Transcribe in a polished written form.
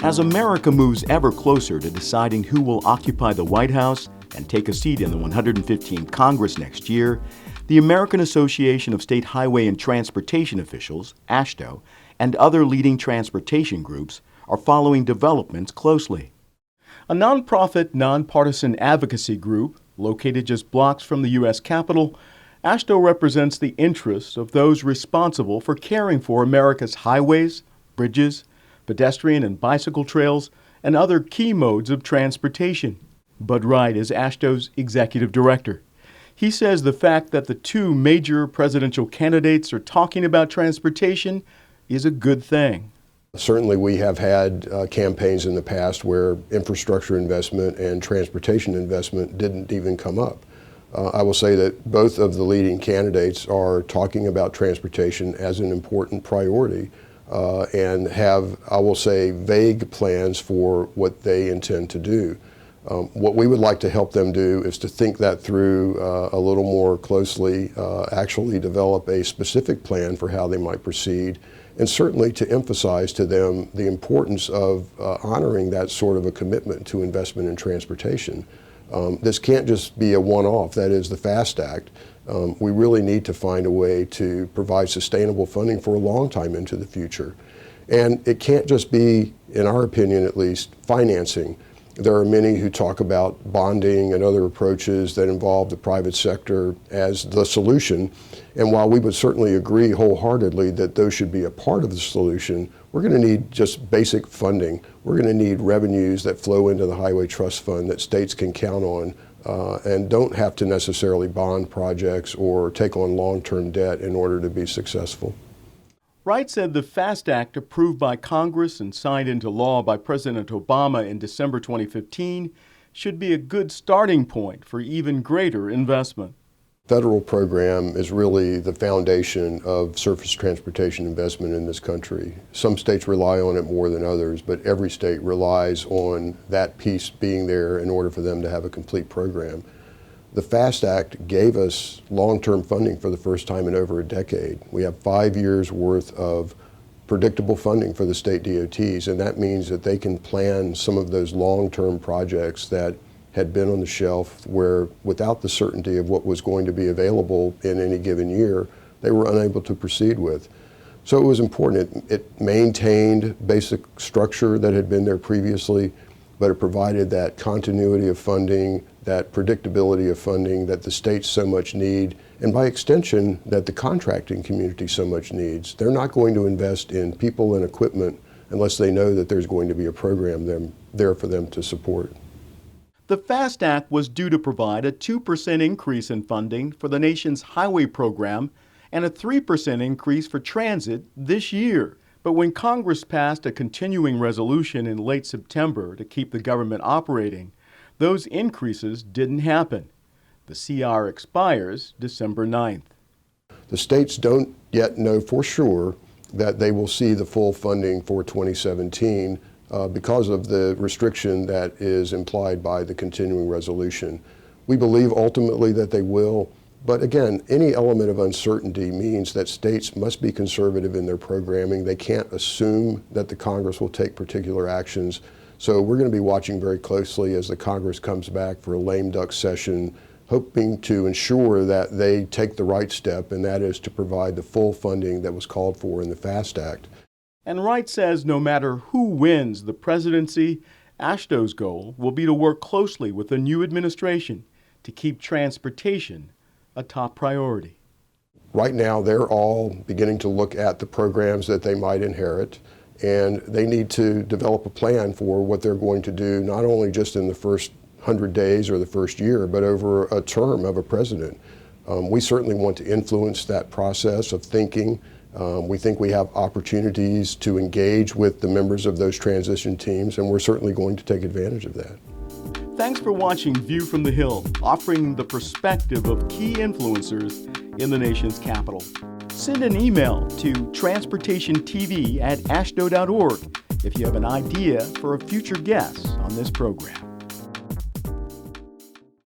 As America moves ever closer to deciding who will occupy the White House and take a seat in the 115th Congress next year, the American Association of State Highway and Transportation Officials, AASHTO, and other leading transportation groups are following developments closely. A nonprofit, nonpartisan advocacy group located just blocks from the U.S. Capitol, AASHTO represents the interests of those responsible for caring for America's highways, bridges, pedestrian and bicycle trails, and other key modes of transportation. Bud Wright is AASHTO's executive director. He says the fact that the two major presidential candidates are talking about transportation is a good thing. Certainly we have had campaigns in the past where infrastructure investment and transportation investment didn't even come up. I will say that both of the leading candidates are talking about transportation as an important priority and have, I will say, vague plans for what they intend to do. What we would like to help them do is to think that through a little more closely, actually develop a specific plan for how they might proceed, and certainly to emphasize to them the importance of honoring that sort of a commitment to investment in transportation. This can't just be a one-off, that is the FAST Act. We really need to find a way to provide sustainable funding for a long time into the future. And it can't just be, in our opinion at least, financing. There are many who talk about bonding and other approaches that involve the private sector as the solution. And while we would certainly agree wholeheartedly that those should be a part of the solution, we're going to need just basic funding. We're going to need revenues that flow into the Highway Trust Fund that states can count on and don't have to necessarily bond projects or take on long-term debt in order to be successful. Wright said the FAST Act, approved by Congress and signed into law by President Obama in December 2015, should be a good starting point for even greater investment. Federal program is really the foundation of surface transportation investment in this country. Some states rely on it more than others, but every state relies on that piece being there in order for them to have a complete program. The FAST Act gave us long-term funding for the first time in over a decade. We have 5 years worth of predictable funding for the state DOTs, and that means that they can plan some of those long-term projects that had been on the shelf where, without the certainty of what was going to be available in any given year, they were unable to proceed with. So it was important. It maintained basic structure that had been there previously, but it provided that continuity of funding, that predictability of funding that the states so much need, and by extension, that the contracting community so much needs. They're not going to invest in people and equipment unless they know that there's going to be a program there for them to support. The FAST Act was due to provide a 2% increase in funding for the nation's highway program and a 3% increase for transit this year. But when Congress passed a continuing resolution in late September to keep the government operating, those increases didn't happen. The CR expires December 9th. The states don't yet know for sure that they will see the full funding for 2017 because of the restriction that is implied by the continuing resolution. We believe ultimately that they will, but again, any element of uncertainty means that states must be conservative in their programming. They can't assume that the Congress will take particular actions. So we're going to be watching very closely as the Congress comes back for a lame duck session, hoping to ensure that they take the right step, and that is to provide the full funding that was called for in the FAST Act. And Wright says no matter who wins the presidency, AASHTO's goal will be to work closely with the new administration to keep transportation a top priority. Right now, they're all beginning to look at the programs that they might inherit, and they need to develop a plan for what they're going to do, not only just in the first 100 days or the first year, but over a term of a president. We certainly want to influence that process of thinking. We think we have opportunities to engage with the members of those transition teams, and we're certainly going to take advantage of that. Thanks for watching View from the Hill, offering the perspective of key influencers in the nation's capital. Send an email to transportationtv@ashto.org if you have an idea for a future guest on this program.